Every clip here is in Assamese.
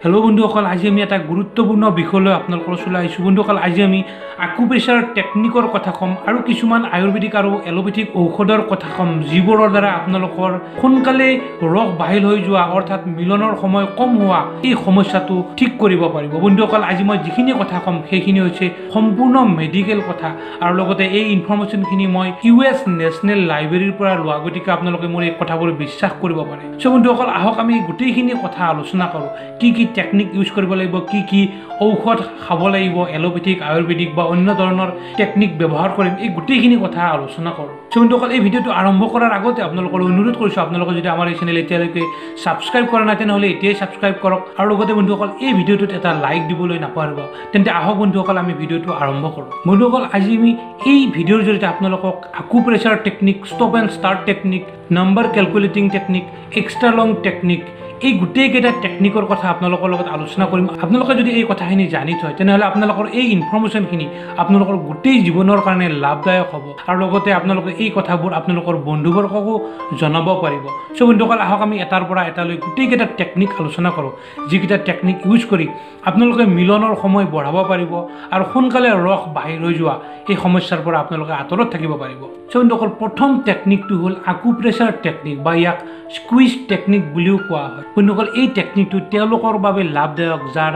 हेलो बंधुসকল আজি আমি এটা গুৰুত্বপূৰ্ণ বিষয় লৈ আপোনালোকৰ ওচৰলৈ আহিছোঁ বন্ধুসকল আজি আমি আকুপ্ৰেছাৰ টেকনিকৰ কথা কম আৰু কিছুমান আয়ুৰ্বেদিক আৰু এলোপেথিক ঔষধৰ কথা কম যিবোৰৰ দ্বাৰা আপোনালোকৰ সোনকালে ৰস বাহিৰ হৈ যোৱা অৰ্থাৎ মিলনৰ সময় কম হোৱা এই সমস্যাটো ঠিক কৰিব পাৰিব বন্ধুসকল আজি মই যিখিনি কথা কম সেইখিনি হৈছে সম্পূৰ্ণ মেডিকেল কথা আৰু লগতে এই ইনফৰমেশ্যনখিনি মই ইউএছ নেশ্যনেল লাইব্ৰেৰীৰ পৰা লোৱা গতিকে আপোনালোকে মোৰ এই কথাবোৰ বিশ্বাস কৰিব পাৰে সো বন্ধুসকল আহক আমি গোটেইখিনি কথা আলোচনা কৰোঁ কি টেকনিক ইউজ কৰিব লাগিব কি ঔষধ খাব লাগিব এলোপেথিক আয়ুৰ্বেদিক বা অন্য ধৰণৰ টেকনিক ব্যৱহাৰ কৰিম এই গোটেইখিনি কথা আলোচনা কৰোঁ সো বন্ধুসকল এই ভিডিঅ'টো আৰম্ভ কৰাৰ আগতে আপোনালোকৰ অনুৰোধ কৰিছোঁ আপোনালোকে যদি আমাৰ এই চেনেল এতিয়ালৈকে সাবস্ক্ৰাইব কৰা নাই তেনেহ'লে এতিয়াই সাবস্ক্ৰাইব কৰক আৰু লগতে বন্ধুসকল এই ভিডিঅ'টোত এটা লাইক দিবলৈ নাপাহৰিব তেন্তে আহক বন্ধুসকল আমি ভিডিঅ'টো আৰম্ভ কৰোঁ বন্ধুসকল আজি আমি এই ভিডিঅ'ৰ জৰিয়তে আপোনালোকক acupressure technique stop and start technique number calculating technique extra long technique এই গোটেইকেইটা টেকনিকৰ কথা আপোনালোকৰ লগত আলোচনা কৰিম আপোনালোকে যদি এই কথাখিনি জানি থয় তেনেহ'লে আপোনালোকৰ এই ইনফৰমেশ্যনখিনি আপোনালোকৰ গোটেই জীৱনৰ কাৰণে লাভদায়ক হ'ব আৰু লগতে আপোনালোকে এই কথাবোৰ আপোনালোকৰ বন্ধুবৰ্গকো জনাব পাৰিব সো বন্ধুসকল আহক আমি এটাৰ পৰা এটালৈ গোটেইকেইটা টেকনিক আলোচনা কৰোঁ যিকেইটা টেকনিক ইউজ কৰি আপোনালোকে মিলনৰ সময় বঢ়াব পাৰিব আৰু সোনকালে ৰস বাহিৰ হৈ যোৱা এই সমস্যাৰ পৰা আপোনালোকে আঁতৰত থাকিব পাৰিব সো বন্ধুসকল প্ৰথম টেকনিকটো হ'ল আকুপ্ৰেছাৰ টেকনিক বা ইয়াক স্কুইজ টেকনিক বুলিও কোৱা হয় বন্ধুসকল এই টেকনিকটো তেওঁলোকৰ বাবে লাভদায়ক যাৰ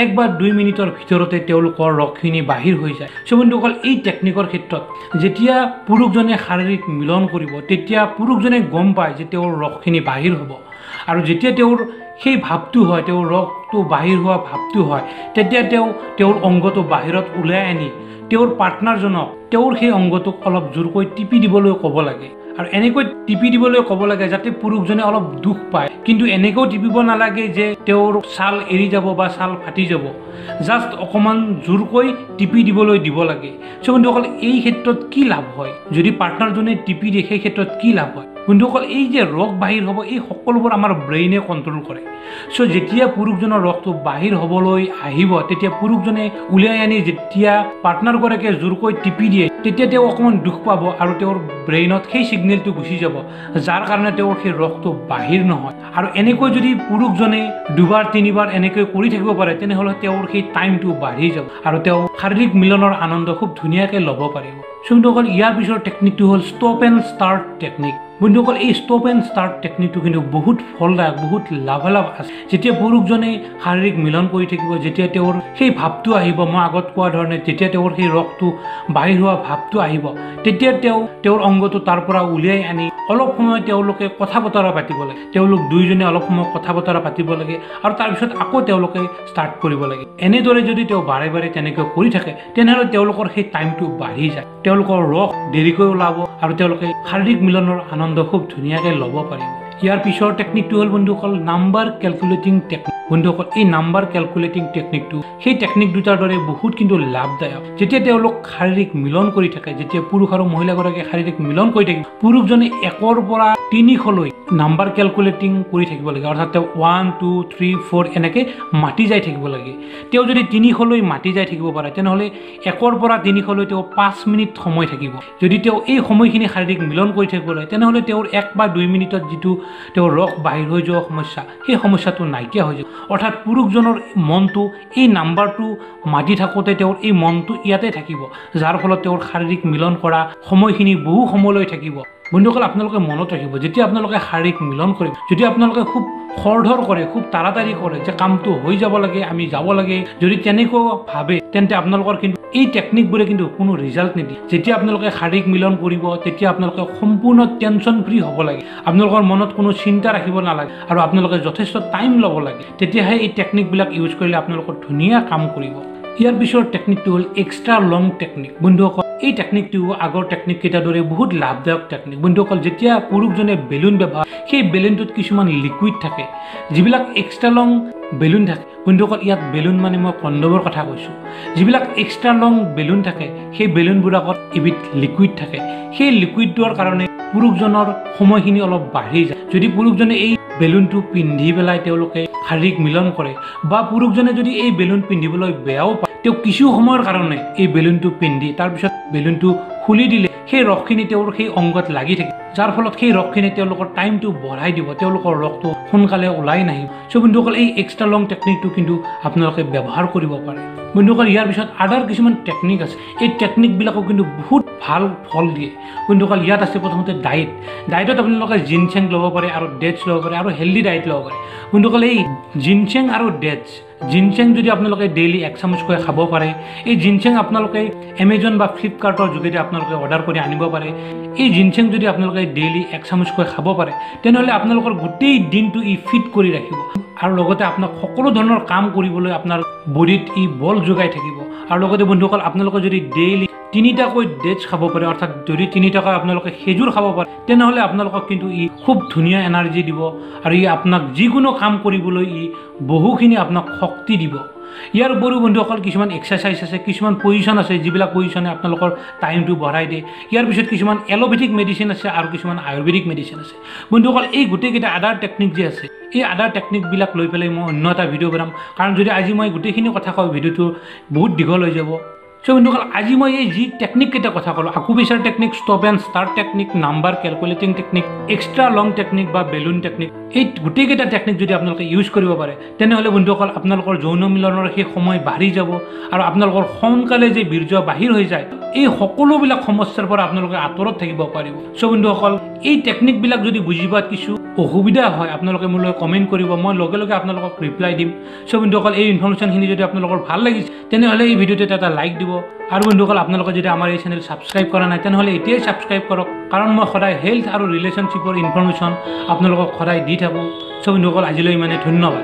1 বা 2 মিনিটৰ ভিতৰতে তেওঁলোকৰ ৰসখিনি বাহিৰ হৈ যায় সো বন্ধুসকল এই টেকনিকৰ ক্ষেত্ৰত যেতিয়া পুৰুষজনে শাৰীৰিক মিলন কৰিব তেতিয়া পুৰুষজনে গম পায় যে তেওঁৰ ৰসখিনি বাহিৰ হ'ব আৰু যেতিয়া তেওঁৰ সেই ভাৱটো হয় তেওঁৰ ৰসটো বাহিৰ হোৱা ভাৱটো হয় তেতিয়া তেওঁৰ অংগটো বাহিৰত ওলাই আনি তেওঁৰ পাৰ্টনাৰজনক তেওঁৰ সেই অংগটোক অলপ জোৰকৈ টিপি দিবলৈ ক'ব লাগে আৰু এনেকৈ টিপি দিবলৈ ক'ব লাগে যাতে পুৰুষজনে অলপ দুখ পায় কিন্তু এনেকৈ টিপিব নালাগে যে তেওঁৰ ছাল এৰি যাব বা ছাল ফাটি যাব জাষ্ট অকণমান জোৰকৈ টিপি দিবলৈ দিব লাগে সো বন্ধুসকল এই ক্ষেত্ৰত কি লাভ হয় যদি পাৰ্টনাৰজনে টিপি দিয়ে সেই ক্ষেত্ৰত কি লাভ হয় বন্ধুসকল এই যে ৰস বাহিৰ হ'ব এই সকলোবোৰ আমাৰ ব্ৰেইনে কণ্ট্ৰল কৰে সো যেতিয়া পুৰুষজনৰ ৰসটো বাহিৰ হ'বলৈ আহিব তেতিয়া পুৰুষজনে উলিয়াই আনি যেতিয়া পাৰ্টনাৰগৰাকীয়ে জোৰকৈ টিপি দিয়ে তেতিয়া তেওঁ অকণমান দুখ পাব আৰু তেওঁৰ ব্ৰেইনত সেই ছিগনেলটো গুচি যাব যাৰ কাৰণে তেওঁৰ সেই ৰসটো বাহিৰ নহয় আৰু এনেকৈ যদি পুৰুষজনে 2বাৰ 3বাৰ এনেকৈ কৰি থাকিব পাৰে তেনেহ'লে তেওঁৰ সেই টাইমটো বাঢ়ি যাব আৰু তেওঁ শাৰীৰিক মিলনৰ আনন্দ খুব ধুনীয়াকৈ ল'ব পাৰিব সো বন্ধুসকল ইয়াৰ পিছৰ টেকনিকটো হ'ল ষ্টপ এণ্ড ষ্টাৰ্ট টেকনিক বন্ধুসকল এই ষ্টপ এণ্ড ষ্টাৰ্ট টেকনিকটো কিন্তু বহুত ফলদায়ক বহুত লাভালাভ আছে যেতিয়া পুৰুষজনে শাৰীৰিক মিলন কৰি থাকিব যেতিয়া তেওঁৰ সেই ভাৱটো আহিব মই আগত কোৱা ধৰণে যেতিয়া তেওঁৰ সেই ৰসটো বাহিৰ হোৱা ভাৱটো আহিব তেতিয়া তেওঁৰ অংগটো তাৰ পৰা উলিয়াই আনি অলপ সময় তেওঁলোকে কথা বতৰা পাতিব লাগে তেওঁলোক দুয়োজনে অলপ সময় কথা বতৰা পাতিব লাগে আৰু তাৰপিছত আকৌ তেওঁলোকে ষ্টাৰ্ট কৰিব লাগে এনেদৰে যদি তেওঁ বাৰে বাৰে তেনেকৈ কৰি থাকে তেনেহ'লে তেওঁলোকৰ সেই টাইমটো বাঢ়ি যায় তেওঁলোকৰ ৰস দেৰিকৈ ওলাব আৰু তেওঁলোকে শাৰীৰিক মিলনৰ আনন্দ খুব ধুনীয়াকৈ ল'ব পাৰিব ইয়াৰ পিছৰ টেকনিকটো হ'ল বন্ধুসকল নাম্বাৰ কেলকুলেটিং টেকনিক বন্ধুসকল এই নাম্বাৰ কেলকুলেটিং টেকনিকটো সেই টেকনিক দুটাৰ দৰে বহুত কিন্তু লাভদায়ক যেতিয়া তেওঁলোক শাৰীৰিক মিলন কৰি থাকে যেতিয়া পুৰুষ আৰু মহিলাগৰাকীয়ে শাৰীৰিক মিলন কৰি থাকে পুৰুষজনে 1ৰ পৰা 3লৈ নাম্বাৰ কেলকুলেটিং কৰি থাকিব লাগে অৰ্থাৎ তেওঁ 1 2 3 4 এনেকৈ মাতি যাই থাকিব লাগে তেওঁ যদি 3লৈ মাতি যাই থাকিব পাৰে তেনেহ'লে 1ৰ পৰা 3লৈ তেওঁ 5 মিনিট সময় থাকিব যদি তেওঁ এই সময়খিনি শাৰীৰিক মিলন কৰি থাকিব লাগে তেনেহ'লে তেওঁৰ 1 বা 2 মিনিটত যিটো তেওঁৰ ৰস বাহিৰ হৈ যোৱা সমস্যা সেই সমস্যাটো নাইকিয়া হৈ যাব অৰ্থাৎ পুৰুষজনৰ মনটো এই নাম্বাৰটো মাতি থাকোঁতে তেওঁৰ এই মনটো ইয়াতে থাকিব যাৰ ফলত তেওঁৰ শাৰীৰিক মিলন কৰা সময়খিনি বহু সময়লৈ থাকিব বন্ধুসকল আপোনালোকে মনত ৰাখিব যেতিয়া আপোনালোকে শাৰীৰিক মিলন কৰিব যদি আপোনালোকে খুব খৰধৰ কৰে খুব তাড়াতাড়ি কৰে যে কামটো হৈ যাব লাগে আমি যাব লাগে যদি তেনেকৈ ভাবে তেন্তে আপোনালোকৰ কিন্তু এই টেকনিকবোৰে কিন্তু কোনো ৰিজাল্ট নিদিয়ে যেতিয়া আপোনালোকে শাৰীৰিক মিলন কৰিব তেতিয়া আপোনালোকে সম্পূৰ্ণ টেনশ্যন ফ্ৰী হ'ব লাগে আপোনালোকৰ মনত কোনো চিন্তা ৰাখিব নালাগে আৰু আপোনালোকে যথেষ্ট টাইম ল'ব লাগে তেতিয়াহে এই টেকনিকবিলাক ইউজ কৰিলে আপোনালোকৰ ধুনীয়া কাম কৰিব ইয়াৰ পিছৰ টেকনিকটো হ'ল এক্সট্ৰা লং টেকনিক বন্ধুসকল এই টেকনিকটো আগৰ টেকনিককেইটাৰ দৰে বহুত লাভদায়ক টেকনিক বন্ধুসকল যেতিয়া পুৰুষজনে বেলুন ব্যৱহাৰ সেই বেলুনটোত কিছুমান লিকুইড থাকে যিবিলাক এক্সট্ৰা লং বেলুন থাকে বন্ধুসকল ইয়াত বেলুন মানে মই কণ্ডমৰ কথা কৈছোঁ যিবিলাক এক্সট্ৰা লং বেলুন থাকে সেই বেলুনবোৰত এবিধ লিকুইড থাকে সেই লিকুইডটোৰ কাৰণে পুৰুষজনৰ সময়খিনি অলপ বাঢ়ি যায় যদি পুৰুষজনে এই বেলুনটো পিন্ধি পেলাই তেওঁলোকে শাৰীৰিক মিলন কৰে বা পুৰুষজনে যদি এই বেলুন পিন্ধিবলৈ বেয়াও পায় তেওঁ কিছু সময়ৰ কাৰণে এই বেলুনটো পিন্ধি তাৰপিছত বেলুনটো খুলি দিলে সেই ৰসখিনি তেওঁৰ সেই অংগত লাগি থাকে, যাৰ ফলত সেই ৰসখিনি তেওঁলোকৰ টাইমটো বঢ়াই দিব, তেওঁলোকৰ ৰসটো সোনকালে ওলাই নাহিব। চ' বন্ধুসকল এই এক্সট্ৰা লং টেকনিকটো কিন্তু আপোনালোকে ব্যৱহাৰ কৰিব পাৰে। বন্ধুসকল ইয়াৰ পিছত আদাৰ কিছুমান টেকনিক আছে, এই টেকনিকবিলাকো কিন্তু বহুত ভাল ফল দিয়ে। বন্ধুসকল ইয়াত আছে প্ৰথমতে ডায়েটত আপোনালোকে জিনচেং ল'ব পাৰে আৰু ডেটছ ল'ব পাৰে আৰু হেল্ডি ডায়েট ল'ব পাৰে। বন্ধুসকল এই জিনচেং আৰু ডেটছ, জিনচেং যদি আপোনালোকে ডেইলি 1 চামুচকৈ খাব পাৰে, এই জিনচেং আপোনালোকে এমেজন বা ফ্লিপকাৰ্টৰ যোগেদি আপোনালোকে অৰ্ডাৰ কৰি আনিব পাৰে। এই জিনচেং যদি আপোনালোকে ডেইলি 1 চামুচকৈ খাব পাৰে, তেনেহ'লে আপোনালোকৰ গোটেই দিনটো ই ফিট কৰি ৰাখিব আৰু লগতে আপোনাক সকলো ধৰণৰ কাম কৰিবলৈ আপোনাৰ বডিত ই বল যোগাই থাকিব। আৰু লগতে বন্ধুসকল আপোনালোকে যদি ডেইলি 3টাকৈ ডেটছ খাব পাৰে, অৰ্থাৎ যদি 3টাকৈ আপোনালোকে খেজুৰ খাব পাৰে, তেনেহ'লে আপোনালোকক কিন্তু ই খুব ধুনীয়া এনাৰ্জি দিব আৰু ই আপোনাক যিকোনো কাম কৰিবলৈ ই বহুখিনি আপোনাক শক্তি দিব। ইয়াৰ উপৰিও বন্ধুসকল কিছুমান এক্সাৰচাইজ আছে, কিছুমান পজিশ্যন আছে, যিবিলাক পজিশ্যনে আপোনালোকৰ টাইমটো বঢ়াই দিয়ে। ইয়াৰ পিছত কিছুমান এল'পেথিক মেডিচিন আছে আৰু কিছুমান আয়ুৰ্বেদিক মেডিচিন আছে। বন্ধুসকল এই গোটেইকেইটা আদাৰ টেকনিক যে আছে, এই আদাৰ টেকনিকবিলাক লৈ পেলাই মই অন্য এটা ভিডিঅ' বনাম, কাৰণ যদি আজি মই গোটেইখিনি কথা কওঁ ভিডিঅ'টো বহুত দীঘল হৈ যাব। চ' বন্ধুসকল আজি মই এই যি টেকনিককেইটা কথা ক'লোঁ, acupressure technique, stop and start technique, number calculating technique, extra long technique বা বেলুন টেকনিক, এই গোটেইকেইটা টেকনিক যদি আপোনালোকে ইউজ কৰিব পাৰে, তেনেহ'লে বন্ধুসকল আপোনালোকৰ যৌন মিলনৰ সেই সময় বাঢ়ি যাব আৰু আপোনালোকৰ সোনকালে যে বীৰ্য বাহিৰ হৈ যায়, এই সকলোবিলাক সমস্যাৰ পৰা আপোনালোকে আঁতৰত থাকিব পাৰিব। চ' বন্ধুসকল এই টেকনিকবিলাক যদি বুজি পোৱাত কিছু অসুবিধা হয়, আপোনালোকে মোলৈ কমেণ্ট কৰিব, মই লগে লগে আপোনালোকক ৰিপ্লাই দিম। চ' বন্ধুসকল এই ইনফৰমেশ্যনখিনি যদি আপোনালোকৰ ভাল লাগিছে, তেনেহ'লে এই ভিডিঅ'টোত এটা লাইক দিব। আৰু বন্ধুসকল আপোনালোকে যদি আমাৰ এই চেনেল ছাবস্ক্ৰাইব কৰা নাই, তেনেহ'লে এতিয়াই ছাবস্ক্ৰাইব কৰক, কাৰণ মই সদায় হেল্থ আৰু ৰিলেশ্যনশ্বিপৰ ইনফৰমেশ্যন আপোনালোকক সদায় দি থাকোঁ। চ' বন্ধুসকল আজিলৈ ইমানে, ধন্যবাদ।